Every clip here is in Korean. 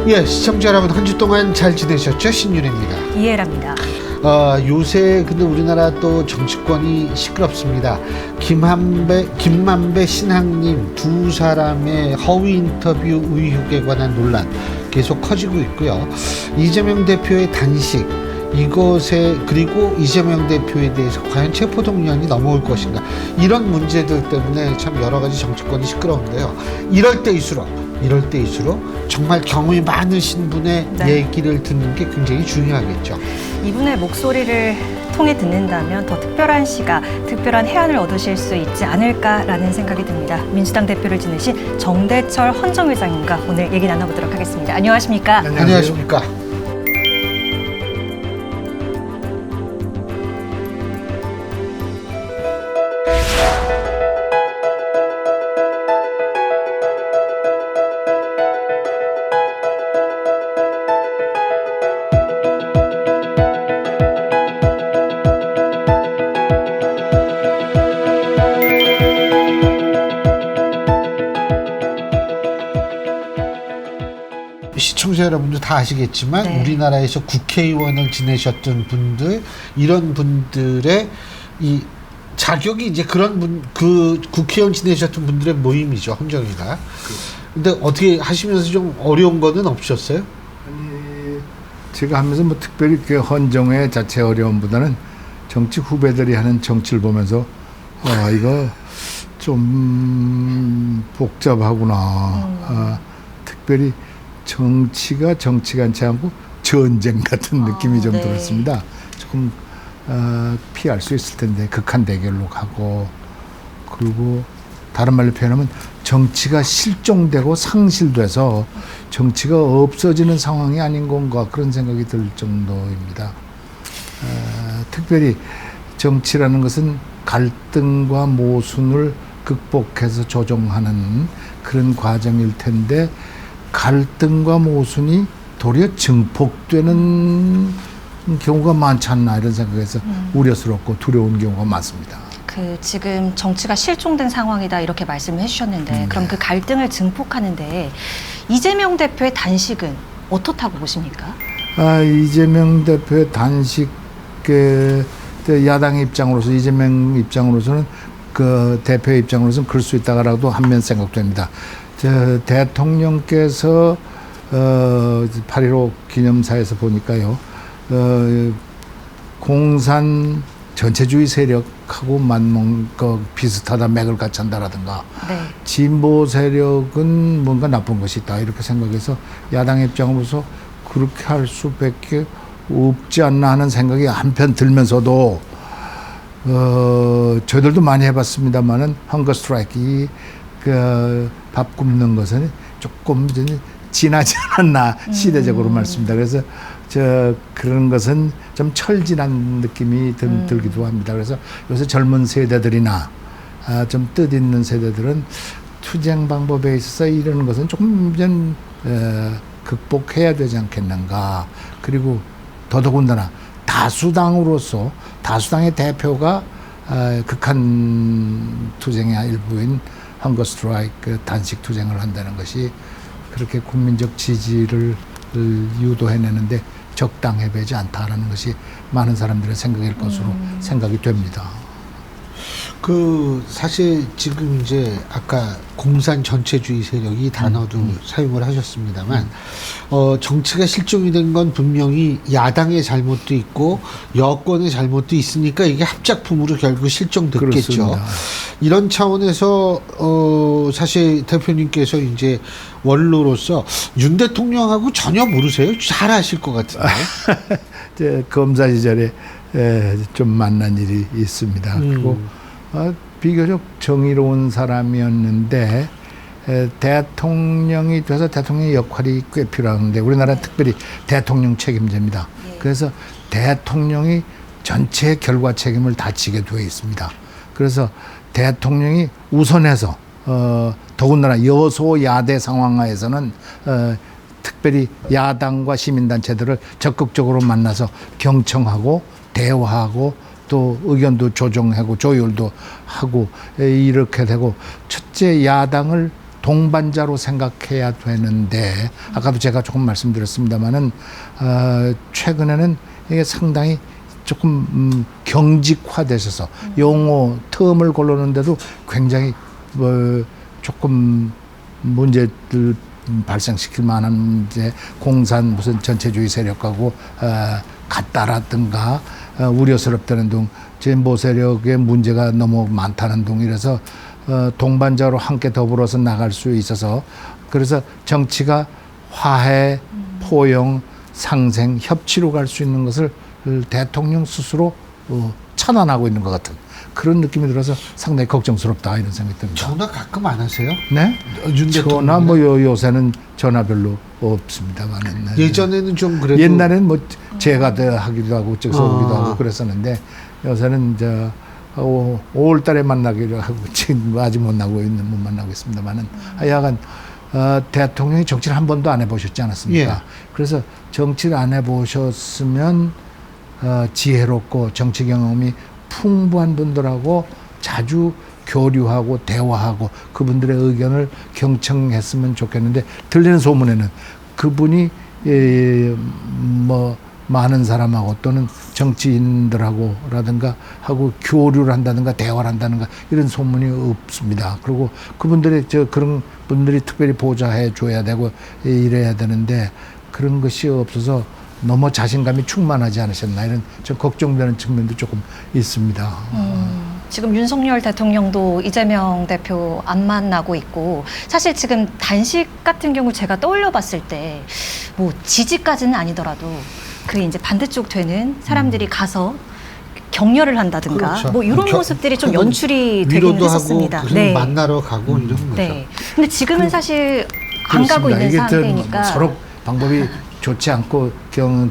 예, 시청자 여러분 한 주 동안 잘 지내셨죠? 신윤입니다. 이해랍니다. 요새 근데 우리나라 또 정치권이 시끄럽습니다. 김만배 신학님 두 사람의 허위 인터뷰 의혹에 관한 논란 계속 커지고 있고요. 이재명 대표의 단식 이것에 그리고 이재명 대표에 대해서 과연 체포동의안이 넘어올 것인가, 이런 문제들 때문에 참 여러 가지 정치권이 시끄러운데요. 이럴 때일수록 정말 경험이 많으신 분의 얘기를 듣는 게 굉장히 중요하겠죠. 이분의 목소리를 통해 듣는다면 더 특별한 시각, 특별한 해안을 얻으실 수 있지 않을까라는 생각이 듭니다. 민주당 대표를 지내신 정대철 헌정의장님과 오늘 얘기 나눠보도록 하겠습니다. 안녕하십니까? 안녕하십니까? 시청자 여러분도 다 아시겠지만 네. 우리나라에서 국회의원을 지내셨던 분들, 이런 분들의 이 자격이 이제 그 국회의원 지내셨던 분들의 모임이죠, 헌정이가. 근데 어떻게 하시면서 좀 어려운 거는 없으셨어요? 아니, 제가 하면서 뭐 특별히 그 헌정회 자체 어려움보다는 정치 후배들이 하는 정치를 보면서 이거 좀 복잡하구나. 특별히 정치가 정치같지 않고 전쟁 같은 느낌이 좀 들었습니다. 조금 피할 수 있을 텐데 극한 대결로 가고, 그리고 다른 말로 표현하면 정치가 실종되고 상실돼서 정치가 없어지는 상황이 아닌 건가, 그런 생각이 들 정도입니다. 특별히 정치라는 것은 갈등과 모순을 극복해서 조정하는 그런 과정일 텐데, 갈등과 모순이 도리어 증폭되는 경우가 많지 않나, 이런 생각에서 우려스럽고 두려운 경우가 많습니다. 지금 정치가 실종된 상황이다 이렇게 말씀을 해주셨는데 그럼 그 갈등을 증폭하는데 이재명 대표의 단식은 어떻다고 보십니까? 이재명 대표의 단식, 야당 입장으로서, 이재명 입장으로서는, 그 대표 입장으로서는 그럴 수 있다라고도 한면 생각됩니다. 대통령께서 8.15 기념사에서 보니까요, 공산 전체주의 세력하고 비슷하다, 맥을 같이 한다라든가, 진보 세력은 뭔가 나쁜 것이 있다, 이렇게 생각해서 야당 입장으로서 그렇게 할 수밖에 없지 않나 하는 생각이 한편 들면서도, 저희들도 많이 해봤습니다만은 헝거 스트라이크, 밥 굶는 것은 조금 지나지 않았나, 시대적으로 말씀입니다. 그래서 그런 것은 좀 철진한 느낌이 들기도 합니다. 그래서 요새 젊은 세대들이나 좀 뜻있는 세대들은 투쟁 방법에 있어서 이러는 것은 조금 좀 극복해야 되지 않겠는가. 그리고 더더군다나 다수당으로서, 다수당의 대표가 극한 투쟁의 일부인 헝거 스트라이크, 단식 투쟁을 한다는 것이 그렇게 국민적 지지를 유도해내는데 적당해 보이지 않다라는 것이 많은 사람들의 생각일 것으로 생각이 됩니다. 사실 지금 이제 아까 공산 전체주의 세력 이 단어도 사용을 하셨습니다만, 정치가 실종이 된 건 분명히 야당의 잘못도 있고 여권의 잘못도 있으니까 이게 합작품으로 결국 실종됐겠죠. 그렇습니다. 이런 차원에서 사실 대표님께서 이제 원로로서 윤 대통령하고 전혀 모르세요? 잘 아실 것 같은데. 검사 시절에 좀 만난 일이 있습니다. 그리고 비교적 정의로운 사람이었는데, 대통령이 돼서 대통령의 역할이 꽤 필요한데, 우리나라는 특별히 대통령 책임제입니다. 그래서 대통령이 전체 결과 책임을 다 지게 되어 있습니다. 그래서 대통령이 우선해서, 더군다나 여소야대 상황하에서는 특별히 야당과 시민단체들을 적극적으로 만나서 경청하고 대화하고 또 의견도 조정하고 조율도 하고 이렇게 되고, 첫째 야당을 동반자로 생각해야 되는데 아까도 제가 조금 말씀드렸습니다마는 최근에는 이게 상당히 조금 경직화되셔서 용어 텀을 걸러는데도 굉장히 조금 문제들 발생시킬 만한 이제 공산 무슨 전체주의 세력하고 같다라든가 우려스럽다는 등 진보 세력의 문제가 너무 많다는 등 이래서 동반자로 함께 더불어서 나갈 수 있어서 그래서 정치가 화해, 포용, 상생, 협치로 갈 수 있는 것을 대통령 스스로 차단하고 있는 것 같은 그런 느낌이 들어서 상당히 걱정스럽다 이런 생각이 듭니다. 전화 가끔 안 하세요? 네? 윤 전화 대통령. 뭐 요새는 전화 별로 없습니다만은 예전에는 좀 그래도 옛날에는 뭐 제가 하기도 하고 저기서 오기도 하고 그랬었는데 요새는 이제 5월달에 만나기로 하고 지금 아직 못 만나고 있습니다만은 하여간 대통령이 정치를 한 번도 안 해보셨지 않았습니까? 예. 그래서 정치를 안 해보셨으면 지혜롭고 정치 경험이 풍부한 분들하고 자주 교류하고 대화하고 그분들의 의견을 경청했으면 좋겠는데 들리는 소문에는 그분이 뭐 많은 사람하고 또는 정치인들하고라든가 하고 교류를 한다든가 대화를 한다든가 이런 소문이 없습니다. 그리고 그분들이 그런 분들이 특별히 보좌해 줘야 되고 이래야 되는데 그런 것이 없어서 너무 자신감이 충만하지 않으셨나 이런 좀 걱정되는 측면도 조금 있습니다. 지금 윤석열 대통령도 이재명 대표 안 만나고 있고 사실 지금 단식 같은 경우 제가 떠올려 봤을 때 뭐 지지까지는 아니더라도 그 이제 반대쪽 되는 사람들이 가서 격려를 한다든가 그렇죠. 뭐 이런 모습들이 좀 혹은 연출이 되기는 위로도 했었습니다. 하고 그냥 만나러 가고 이런 거죠. 네. 근데 지금은 사실 안 가고 있는 이게 상태니까 서로 방법이 좋지 않고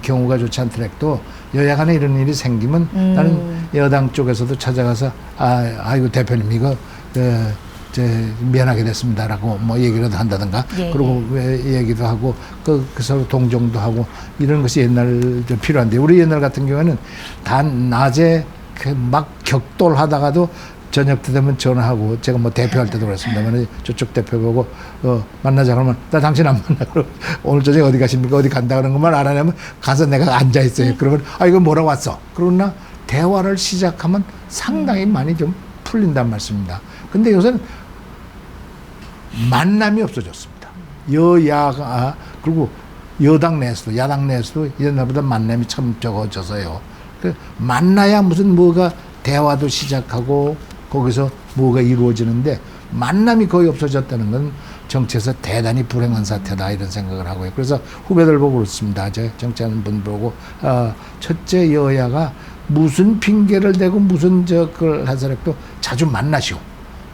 경우가 좋지 않더라도 여야 간에 이런 일이 생기면 나는 여당 쪽에서도 찾아가서 아이고 대표님 이거 미안하게 됐습니다라고 뭐 얘기라도 한다든가 예, 그리고 왜 얘기도 하고 그 서로 동정도 하고 이런 것이 옛날 필요한데 우리 옛날 같은 경우에는 단 낮에 막 격돌하다가도 저녁 때 되면 전화하고 제가 뭐 대표할 때도 그랬습니다만 저쪽 대표 보고 만나자 그러면 나 당신 안 만나 그러고 오늘 저녁 어디 가십니까 어디 간다 그런 것만 알아내면 가서 내가 앉아 있어요. 그러면 이거 뭐라고 왔어? 그러나 대화를 시작하면 상당히 많이 좀 풀린단 말씀입니다. 근데 요새는 만남이 없어졌습니다. 여야가 그리고 여당 내에서도 야당 내에서도 옛날보다 만남이 참 적어져서요. 만나야 무슨 뭐가 대화도 시작하고 거기서 뭐가 이루어지는데 만남이 거의 없어졌다는 건 정치에서 대단히 불행한 사태다 이런 생각을 하고요. 그래서 후배들 보고 그렇습니다. 정치하는 분 보고 첫째 여야가 무슨 핑계를 대고 무슨 그걸 하더라도 자주 만나시오.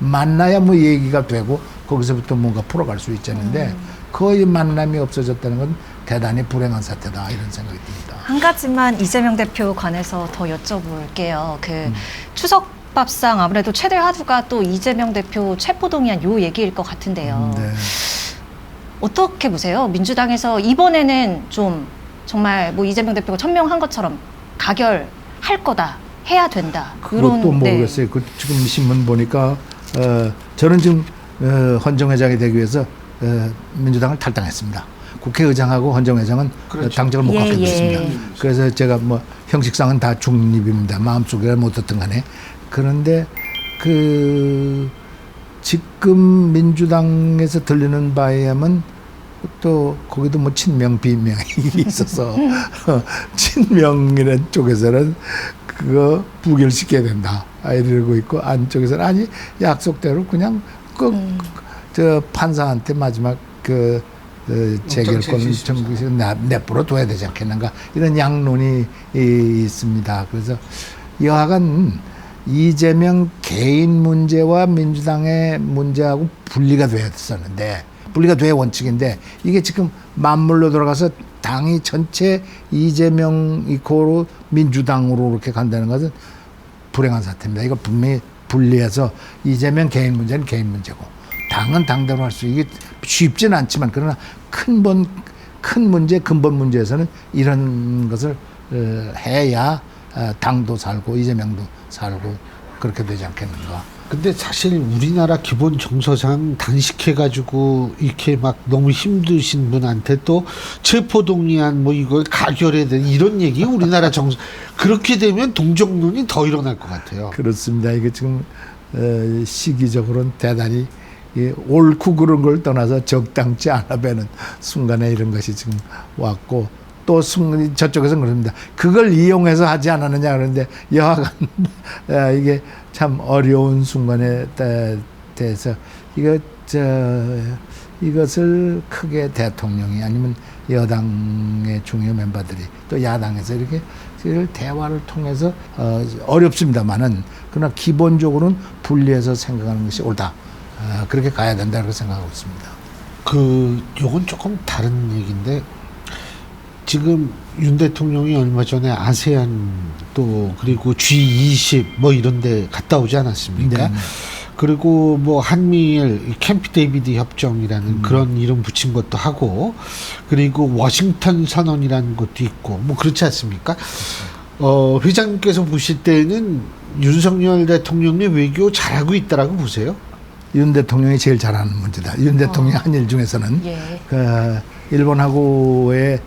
만나야 뭐 얘기가 되고 거기서부터 뭔가 풀어갈 수 있잖는데 거의 만남이 없어졌다는 건 대단히 불행한 사태다 이런 생각이 듭니다. 한 가지만 이재명 대표 관해서 더 여쭤볼게요. 추석 밥상 아무래도 최대 화두가 또 이재명 대표 체포동의안 요 얘기일 것 같은데요. 네. 어떻게 보세요? 민주당에서 이번에는 좀 정말 뭐 이재명 대표가 천명한 것처럼 가결할 거다, 해야 된다. 그것도 모르겠어요. 그 지금 신문 보니까 저는 지금 헌정회장이 되기 위해서 민주당을 탈당했습니다. 국회의장하고 헌정회장은 그렇죠. 당적을 못 갖게 됐습니다. 예. 그래서 제가 뭐 형식상은 다 중립입니다. 마음속에 못했던 간에. 그런데 지금 민주당에서 들리는 바에 의하면 또 거기도 뭐 친명 비명이 있어서 친명이라는 쪽에서는 그거 부결시켜야 된다 이러고 있고 안쪽에서는 아니 약속대로 그냥 저 판사한테 마지막 재결권을 내버려 둬야 되지 않겠는가 이런 양론이 있습니다. 그래서 여하간 이재명 개인 문제와 민주당의 문제하고 분리가 돼야 됐었는데 분리가 돼야 원칙인데 이게 지금 맞물려 들어가서 당이 전체 이재명 이코로 민주당으로 이렇게 간다는 것은 불행한 사태입니다. 이거 분명히 분리해서 이재명 개인 문제는 개인 문제고 당은 당대로 할 수 이게 쉽지는 않지만 그러나 큰 문제 근본 문제에서는 이런 것을 해야 당도 살고 이재명도 살고 그렇게 되지 않겠는가 근데 사실 우리나라 기본 정서상 단식해가지고 이렇게 막 너무 힘드신 분한테 또 체포동의안 뭐 이걸 가결해야 되는 이런 얘기 우리나라 정서 그렇게 되면 동정론이 더 일어날 것 같아요. 그렇습니다. 이게 지금 시기적으로는 대단히 옳고 그런 걸 떠나서 적당치 않아 보이는 순간에 이런 것이 지금 왔고 또 저쪽에서는 그럽니다. 그걸 이용해서 하지 않았느냐 그러는데 여하간 이게 참 어려운 순간에 대해서 이것을 크게 대통령이 아니면 여당의 중요 멤버들이 또 야당에서 이렇게 대화를 통해서 어렵습니다만은 그러나 기본적으로는 분리해서 생각하는 것이 옳다. 그렇게 가야 된다고 생각하고 있습니다. 요건 조금 다른 얘기인데 지금 윤 대통령이 얼마 전에 아세안 또 그리고 G20 뭐 이런 데 갔다 오지 않았습니까? 네. 그리고 뭐 한미일 캠프 데이비드 협정이라는 그런 이름 붙인 것도 하고 그리고 워싱턴 선언이라는 것도 있고 뭐 그렇지 않습니까? 회장님께서 보실 때는 윤석열 대통령의 외교 잘하고 있다라고 보세요? 윤 대통령이 제일 잘하는 문제다. 윤 대통령 한일 중에서는 예. 일본하고의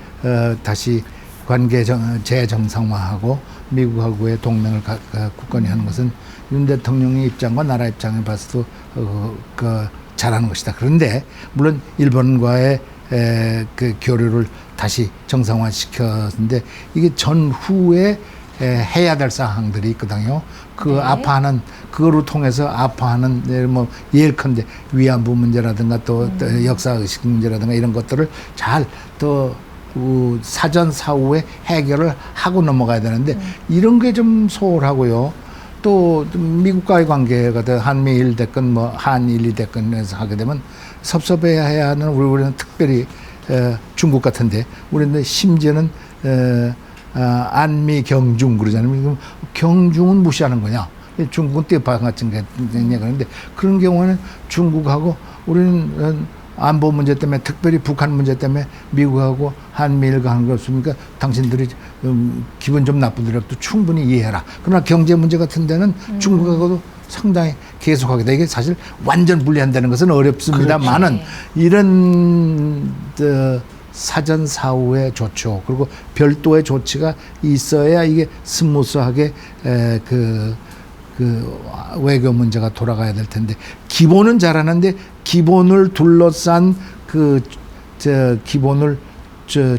다시 관계 재정상화하고 미국하고의 동맹을 굳건히 하는 것은 윤 대통령의 입장과 나라 입장에 봐서도 잘하는 것이다. 그런데 물론 일본과의 그 교류를 다시 정상화시켰는데 이게 전후에 해야 될 사항들이 있거든요. 아파하는 그거로 통해서 아파하는 뭐 예컨대 위안부 문제라든가 또 역사 의식 문제라든가 이런 것들을 잘 또 사전 사후에 해결을 하고 넘어가야 되는데 이런 게 좀 소홀하고요. 또 미국과의 관계가 한미일 됐건 뭐 한일이 됐건 해서 하게 되면 섭섭해야 하는 우리는 특별히 중국 같은데 우리는 심지어는 안미 경중 그러잖아요. 그럼 경중은 무시하는 거냐? 중국은 떼파 같은 게 그런데 그런 경우는 중국하고 우리는 안보 문제 때문에 특별히 북한 문제 때문에 미국하고 한미일과 하는 거 없습니까? 당신들이 기분 좀 나쁘더라도 충분히 이해해라. 그러나 경제 문제 같은 데는 중국하고도 상당히 계속하게 돼. 이게 사실 완전 분리한다는 것은 어렵습니다만은 그렇죠. 이런 사전 사후의 조처 그리고 별도의 조치가 있어야 이게 스무스하게 그 외교 문제가 돌아가야 될 텐데 기본은 잘하는데 기본을 둘러싼 기본을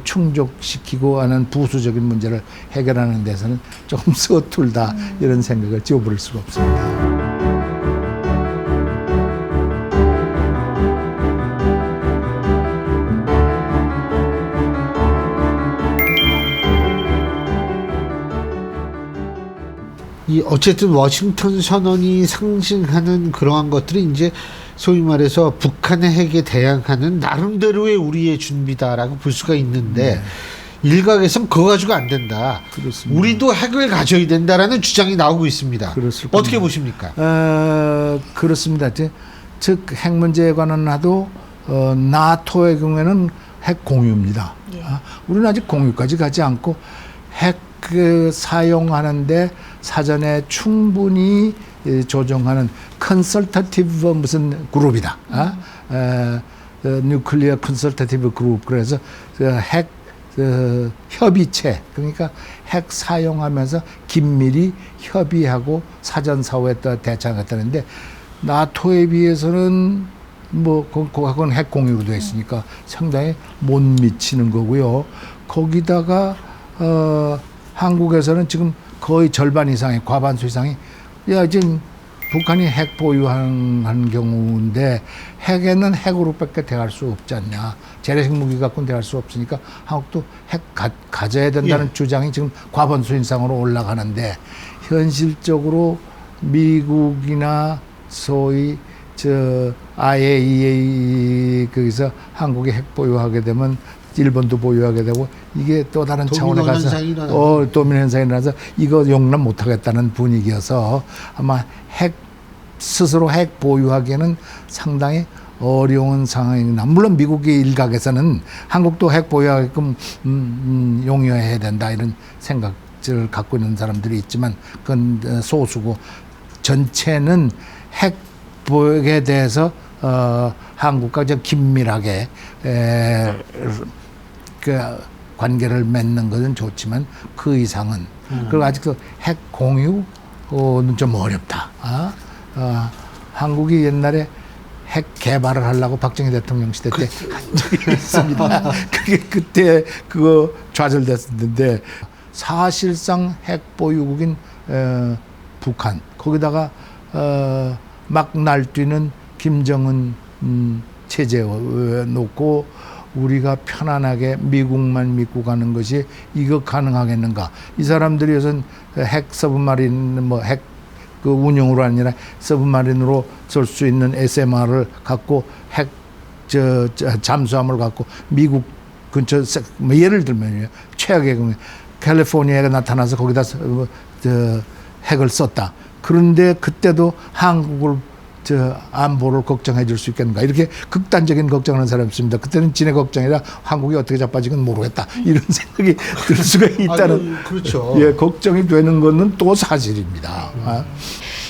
충족시키고 하는 부수적인 문제를 해결하는 데서는 조금 서툴다 이런 생각을 지워버릴 수가 없습니다. 어쨌든 워싱턴 선언이 상징하는 그러한 것들이 이제 소위 말해서 북한의 핵에 대항하는 나름대로의 우리의 준비다라고 볼 수가 있는데 일각에선 그거 가지고 안 된다. 그렇습니다. 우리도 핵을 가져야 된다라는 주장이 나오고 있습니다. 어떻게 보십니까? 그렇습니다. 즉 핵 문제에 관한하도 나토의 경우에는 핵 공유입니다. 예. 우리는 아직 공유까지 가지 않고 핵 사용하는데 사전에 충분히 조정하는 컨설터티브 무슨 그룹이다. 뉴클리어 컨설터티브 그룹. 그래서 핵 협의체 그러니까 핵 사용하면서 긴밀히 협의하고 사전 사후에 대처하겠다는데 나토에 비해서는 뭐 그건 핵 공유로 되어 있으니까 상당히 못 미치는 거고요. 거기다가 한국에서는 지금 거의 절반 이상의 과반수 이상이 지금 북한이 핵 보유하는 경우인데 핵에는 핵으로밖에 대할 수 없지 않냐. 재래식 무기 갖고는 대할 수 없으니까 한국도 핵 가져야 된다는 주장이 지금 과반수 이상으로 올라가는데 현실적으로 미국이나 소위 IAEA 거기서 한국이 핵 보유하게 되면 일본도 보유하게 되고 이게 또 다른 차원에 가서 도미노 현상이 일어나서 이거 용납 못하겠다는 분위기여서 아마 스스로 핵 보유하기에는 상당히 어려운 상황이나 물론 미국의 일각에서는 한국도 핵 보유하게끔 용여해야 된다 이런 생각을 갖고 있는 사람들이 있지만 그건 소수고 전체는 핵보역에 대해서 한국과 좀 긴밀하게 그 관계를 맺는 것은 좋지만 그 이상은 그리고 아직도 핵 공유는 좀 어렵다. 한국이 옛날에 핵 개발을 하려고 박정희 대통령 시대 때 한 적이 있습니다. 그게 그때 그거 좌절됐었는데 사실상 핵 보유국인 북한 거기다가 막 날뛰는 김정은 체제에 놓고 우리가 편안하게 미국만 믿고 가는 것이 이거 가능하겠는가? 이 사람들이 우선 핵 서브마린 뭐 핵 그 운용으로 아니라 서브마린으로 쏠 수 있는 SMR을 갖고 핵 잠수함을 갖고 미국 근처 뭐 예를 들면요 최악의 경우에 캘리포니아가 나타나서 거기다 핵을 썼다. 그런데 그때도 한국을 안보를 걱정해 줄 수 있겠는가 이렇게 극단적인 걱정하는 사람이 있습니다. 그때는 진의 걱정이라 한국이 어떻게 자빠지건 모르겠다 이런 생각이 들 수가 있다는 그렇죠. 예, 걱정이 되는 것은 또 사실입니다.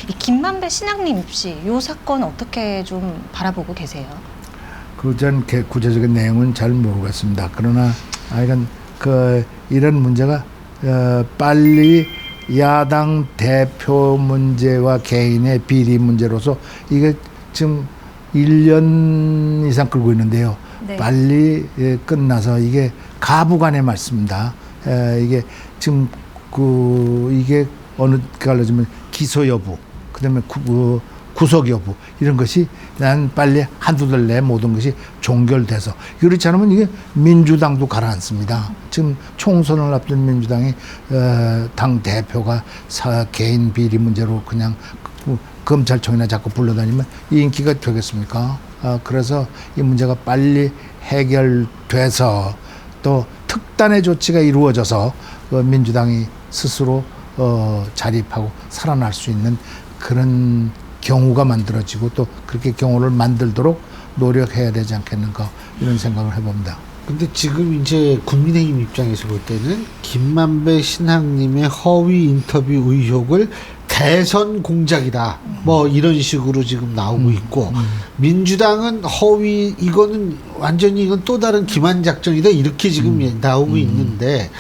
이 김만배 신앙님 입시 이 사건 어떻게 좀 바라보고 계세요? 그전 구체적인 내용은 잘 모르겠습니다. 그러나 하여간 이런 문제가 빨리 야당 대표 문제와 개인의 비리 문제로서 이게 지금 1년 이상 끌고 있는데요. 네. 빨리 끝나서 이게 가부간의 말씀입니다. 이게 지금 이게 어느 갈라지면 기소 여부, 그다음에 구속 여부 이런 것이 난 빨리 한두 달 내에 모든 것이 종결돼서 그렇지 않으면 이게 민주당도 가라앉습니다. 지금 총선을 앞둔 민주당이 당 대표가 개인 비리 문제로 그냥 검찰청이나 자꾸 불러다니면 이 인기가 되겠습니까? 그래서 이 문제가 빨리 해결돼서 또 특단의 조치가 이루어져서 민주당이 스스로 자립하고 살아날 수 있는 그런 경우가 만들어지고 또 그렇게 경우를 만들도록 노력해야 되지 않겠는가 이런 생각을 해봅니다. 근데 지금 이제 국민의힘 입장에서 볼 때는 김만배 신학님의 허위 인터뷰 의혹을 대선 공작이다. 뭐 이런 식으로 지금 나오고 있고 민주당은 허위 이거는 완전히 이건 또 다른 기만 작전이다 이렇게 지금 나오고 있는데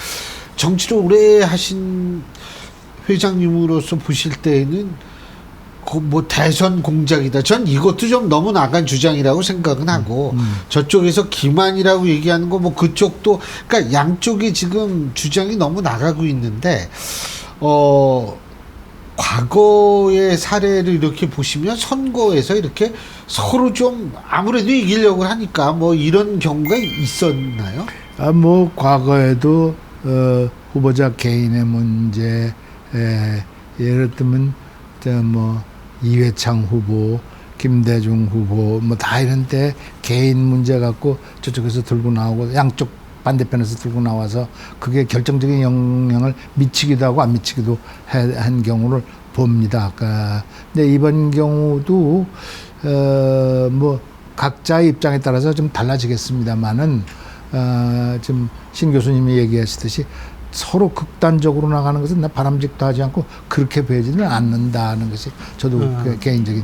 정치를 오래 하신 회장님으로서 보실 때에는 뭐 대선 공작이다. 전 이것도 좀 너무 나간 주장이라고 생각은 하고 저쪽에서 기만이라고 얘기하는 거 뭐 그쪽도 그러니까 양쪽이 지금 주장이 너무 나가고 있는데 과거의 사례를 이렇게 보시면 선거에서 이렇게 서로 좀 아무래도 이기려고 하니까 뭐 이런 경우가 있었나요? 뭐 과거에도 후보자 개인의 문제 예를 들면 뭐 이회창 후보, 김대중 후보 뭐 다 이런 때 개인 문제 갖고 저쪽에서 들고 나오고 양쪽 반대편에서 들고 나와서 그게 결정적인 영향을 미치기도 하고 안 미치기도 한 경우를 봅니다. 근데 이번 경우도 뭐 각자의 입장에 따라서 좀 달라지겠습니다만은 지금 신 교수님이 얘기하시듯이 서로 극단적으로 나가는 것은 나 바람직도 하지 않고 그렇게 보여지는 않는다는 것이 저도 개인적인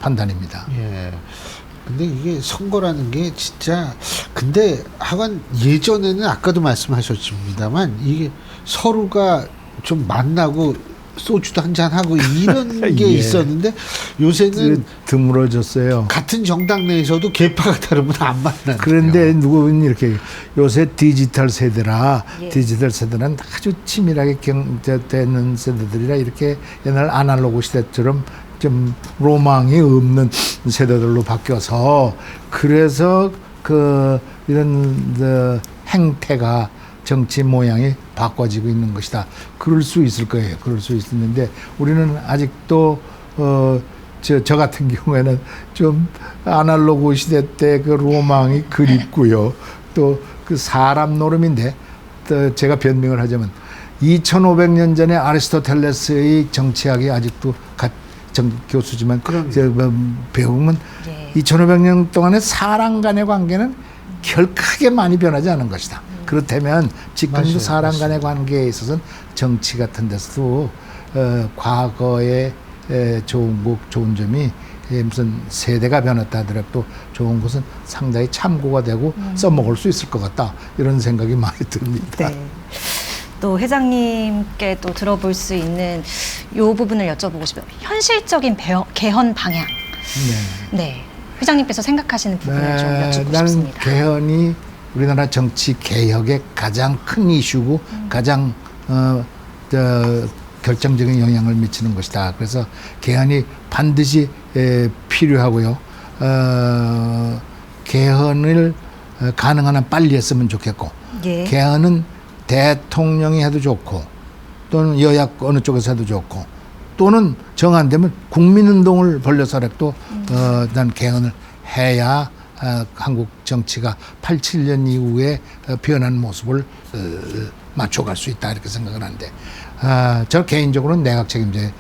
판단입니다. 예. 근데 이게 선거라는 게 진짜 근데 하여간 예전에는 아까도 말씀하셨습니다만 이게 서로가 좀 만나고 소주도 한잔 하고 이런 게 예. 있었는데 요새는 드물어졌어요. 같은 정당 내에서도 계파가 다르면 안 만나요. 그런데 누구는 이렇게 요새 디지털 세대라 예. 디지털 세대는 아주 치밀하게 되는 세대들이라 이렇게 옛날 아날로그 시대처럼 좀 로망이 없는 세대들로 바뀌어서 그래서 이런 행태가 정치 모양이 바꿔지고 있는 것이다. 그럴 수 있을 거예요. 그럴 수 있는데 우리는 아직도 저 같은 경우에는 좀 아날로그 시대 때 그 로망이 그립고요. 또 그 사람 노름인데 또 제가 변명을 하자면 2500년 전에 아리스토텔레스의 정치학이 아직도 교수지만 배우면 예. 2500년 동안의 사람 간의 관계는 결크게 많이 변하지 않은 것이다. 그렇다면 지금도 맞아요. 사람 간의 관계에 있어서는 정치 같은 데서도 과거의 좋은 점이 무슨 세대가 변했다 하더라도 또 좋은 것은 상당히 참고가 되고 써먹을 수 있을 것 같다 이런 생각이 많이 듭니다. 네. 또 회장님께 또 들어볼 수 있는 이 부분을 여쭤보고 싶어요. 현실적인 개헌 방향. 네. 회장님께서 생각하시는 부분을 좀 여쭙고 나는 싶습니다. 개헌이 우리나라 정치 개혁의 가장 큰 이슈고 가장 결정적인 영향을 미치는 것이다. 그래서 개헌이 반드시 필요하고요. 개헌을 가능한 한 빨리 했으면 좋겠고 예. 개헌은 대통령이 해도 좋고 또는 여야 어느 쪽에서 해도 좋고 또는 정 안 되면 국민운동을 벌려서라도 난 개헌을 해야 한국 정치가 87년 이후에 변한 모습을 맞춰갈 수 있다 이렇게 생각을 하는데 저 개인적으로는 내각 책임제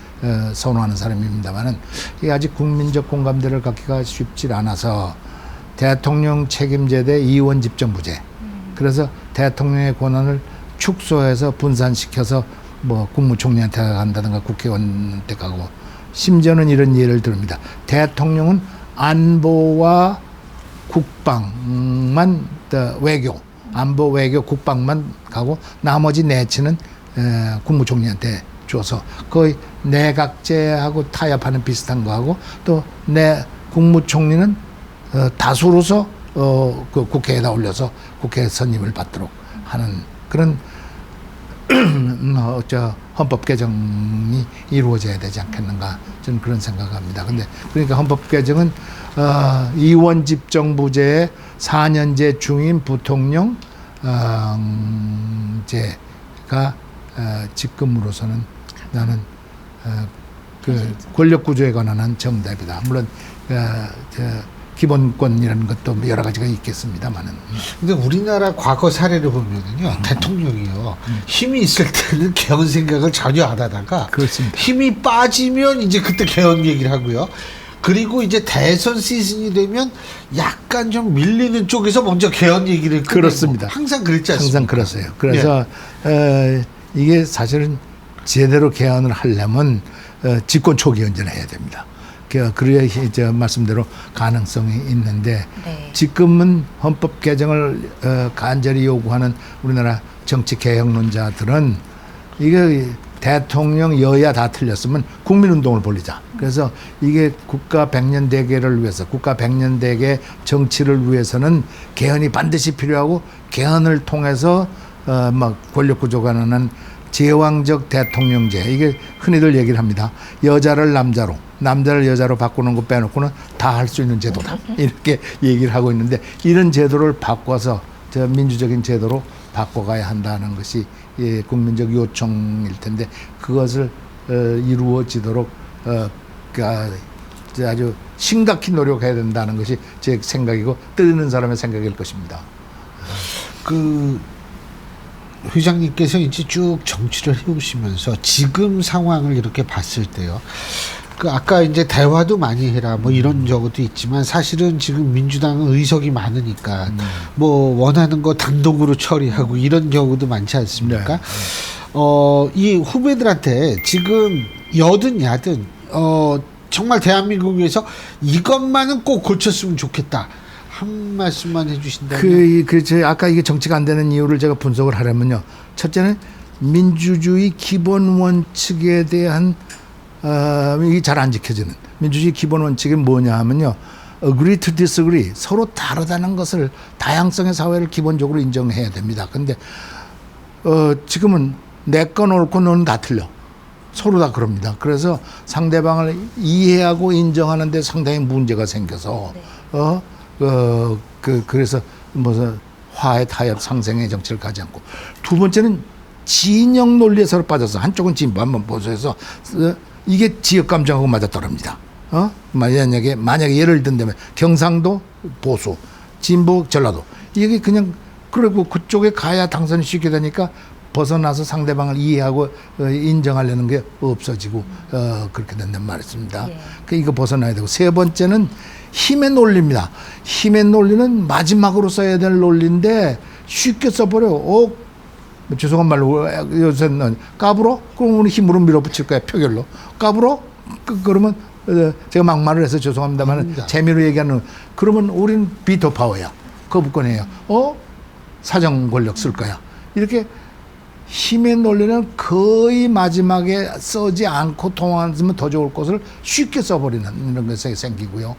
선호하는 사람입니다만은 이게 아직 국민적 공감대를 갖기가 쉽지 않아서 대통령 책임제 대 이원 집정부제 그래서 대통령의 권한을 축소해서 분산시켜서 뭐 국무총리한테 간다든가 국회의원한테 가고 심지어는 이런 예를 듭니다. 대통령은 안보와 국방만 외교, 안보, 외교, 국방만 가고 나머지 내치는 국무총리한테 줘서 거의 내각제하고 타협하는 비슷한 거하고 또 국무총리는 다수로서 그 국회에다 올려서 국회 선임을 받도록 하는 그런 헌법 개정이 이루어져야 되지 않겠는가 저는 그런 생각합니다. 근데 그러니까 헌법 개정은 이원 집정부제의 4년제 중임 부통령 제가 직급으로서는 나는 그 권력 구조에 관한 정답이다. 물론 기본권이라는 것도 여러 가지가 있겠습니다만은. 근데 우리나라 과거 사례를 보면은요, 대통령이요, 힘이 있을 때는 개헌 생각을 전혀 안 하다가, 그렇습니다. 힘이 빠지면 이제 그때 개헌 얘기를 하고요. 그리고 이제 대선 시즌이 되면 약간 좀 밀리는 쪽에서 먼저 개헌 얘기를 꺼내고. 그렇습니다. 항상 그랬지 않습니까? 항상 그랬어요. 그래서 이게 사실은 제대로 개헌을 하려면 집권 초기 연전을 해야 됩니다. 그래야 이제 말씀대로 가능성이 있는데 네. 지금은 헌법 개정을 간절히 요구하는 우리나라 정치 개혁론자들은 이게 대통령 여야 다 틀렸으면 국민운동을 벌리자. 그래서 이게 국가 백년 대계를 위해서 국가 백년 대계 정치를 위해서는 개헌이 반드시 필요하고 개헌을 통해서 막 권력 구조가 나는 제왕적 대통령제 이게 흔히들 얘기를 합니다. 여자를 남자로 남자를 여자로 바꾸는 거 빼놓고는 다 할 수 있는 제도다 이렇게 얘기를 하고 있는데 이런 제도를 바꿔서 민주적인 제도로 바꿔가야 한다는 것이 국민적 요청일 텐데 그것을 이루어지도록 아주 심각히 노력해야 된다는 것이 제 생각이고 뜨는 사람의 생각일 것입니다. 그 회장님께서 이제 쭉 정치를 해오시면서 지금 상황을 이렇게 봤을 때요. 그 아까 이제 대화도 많이 해라 뭐 이런 적도 있지만 사실은 지금 민주당은 의석이 많으니까 뭐 원하는 거 단독으로 처리하고 이런 경우도 많지 않습니까? 이 후배들한테 지금 여든 야든 정말 대한민국 위해서 이것만은 꼭 고쳤으면 좋겠다. 한 말씀만 해주신다면. 그렇죠. 아까 이게 정치가 안 되는 이유를 제가 분석을 하려면요. 첫째는 민주주의 기본 원칙에 대한 이게 잘 안 지켜지는 민주주의 기본 원칙이 뭐냐 하면요. agree to disagree. 서로 다르다는 것을 다양성의 사회를 기본적으로 인정해야 됩니다. 근데 지금은 내 건 옳고 너는 다 틀려. 서로 다 그럽니다. 그래서 상대방을 이해하고 인정하는데 상당히 문제가 생겨서 그래서 무슨 화해 타협 상생의 정치를 가지 않고 두 번째는 진영 논리에 서로 빠져서 한쪽은 진보 한번 보수해서 이게 지역 감정하고 맞아떨어집니다. 만약에 예를 든다면 경상도 보수, 진보 전라도 이게 그냥 그리고 그쪽에 가야 당선이 쉽게 되니까 벗어나서 상대방을 이해하고 인정하려는 게 없어지고 그렇게 된단 말입니다. 예. 그러니까 이거 벗어나야 되고 세 번째는 힘의 논리입니다. 힘의 논리는 마지막으로 써야 될 논리인데 쉽게 써버려. 죄송한 말로 요새는 까불어? 그럼 우리 힘으로 밀어붙일 거야 표결로. 까불어? 그러면 제가 막말을 해서 죄송합니다만 아닙니다. 재미로 얘기하는 그러면 우린 비토 파워야. 거부권이에요. 사정 권력 쓸 거야. 이렇게 힘의 논리는 거의 마지막에 쓰지 않고 통화하면 더 좋을 것을 쉽게 써버리는 이런 것이 생기고요.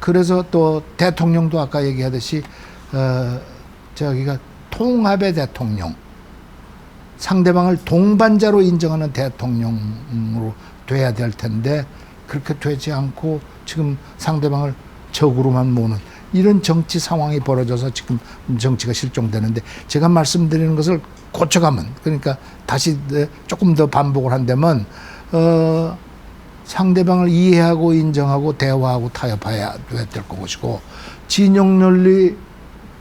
그래서 또 대통령도 아까 얘기하듯이 저기가 통합의 대통령, 상대방을 동반자로 인정하는 대통령으로 돼야 될 텐데 그렇게 되지 않고 지금 상대방을 적으로만 모는 이런 정치 상황이 벌어져서 지금 정치가 실종되는데 제가 말씀드리는 것을 고쳐가면 그러니까 다시 조금 더 반복을 한다면 상대방을 이해하고 인정하고 대화하고 타협해야 될 것이고 진영 논리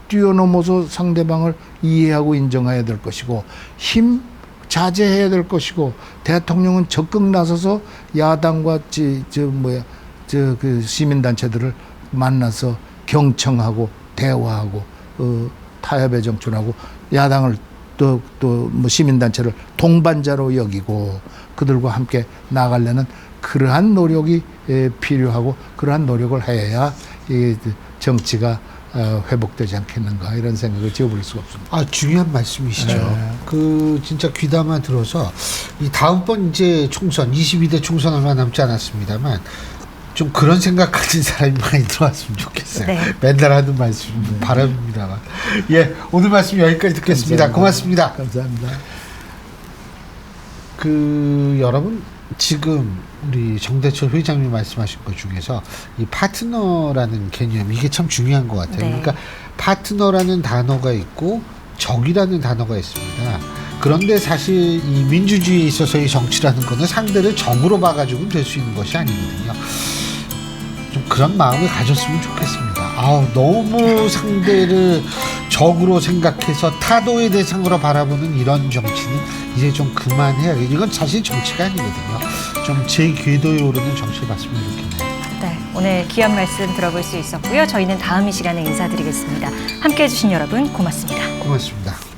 뛰어넘어서 상대방을 이해하고 인정해야 될 것이고 힘 자제해야 될 것이고 대통령은 적극 나서서 야당과 그 시민단체들을 만나서 경청하고 대화하고 타협에 정춘하고 야당을 또 뭐 시민단체를 동반자로 여기고 그들과 함께 나가려는 그러한 노력이 필요하고 그러한 노력을 해야 이 정치가 회복되지 않겠는가 이런 생각을 지어버릴 수가 없습니다. 중요한 말씀이시죠. 네. 그 진짜 귀담아 들어서 이 다음번 이제 총선 22대 총선 얼마 남지 않았습니다만 좀 그런 생각 가진 사람이 많이 들어왔으면 좋겠어요. 네. 맨날 하는 말씀 바람입니다만. 예, 오늘 말씀 여기까지 듣겠습니다. 고맙습니다. 감사합니다. 여러분 지금 우리 정대철 회장님 말씀하신 것 중에서 이 파트너라는 개념 이게 참 중요한 것 같아요. 네. 그러니까 파트너라는 단어가 있고 적이라는 단어가 있습니다. 그런데 사실 이 민주주의에 있어서의 정치라는 거는 상대를 적으로 봐가지고 될 수 있는 것이 아니거든요. 좀 그런 마음을 가졌으면 좋겠습니다. 너무 상대를 적으로 생각해서 타도의 대상으로 바라보는 이런 정치는 이제 좀 그만해야 돼요. 이건 사실 정치가 아니거든요. 좀 제 궤도에 오르는 정치를 봤으면 좋겠네요. 네, 오늘 귀한 말씀 들어볼 수 있었고요. 저희는 다음 이 시간에 인사드리겠습니다. 함께해 주신 여러분 고맙습니다. 고맙습니다.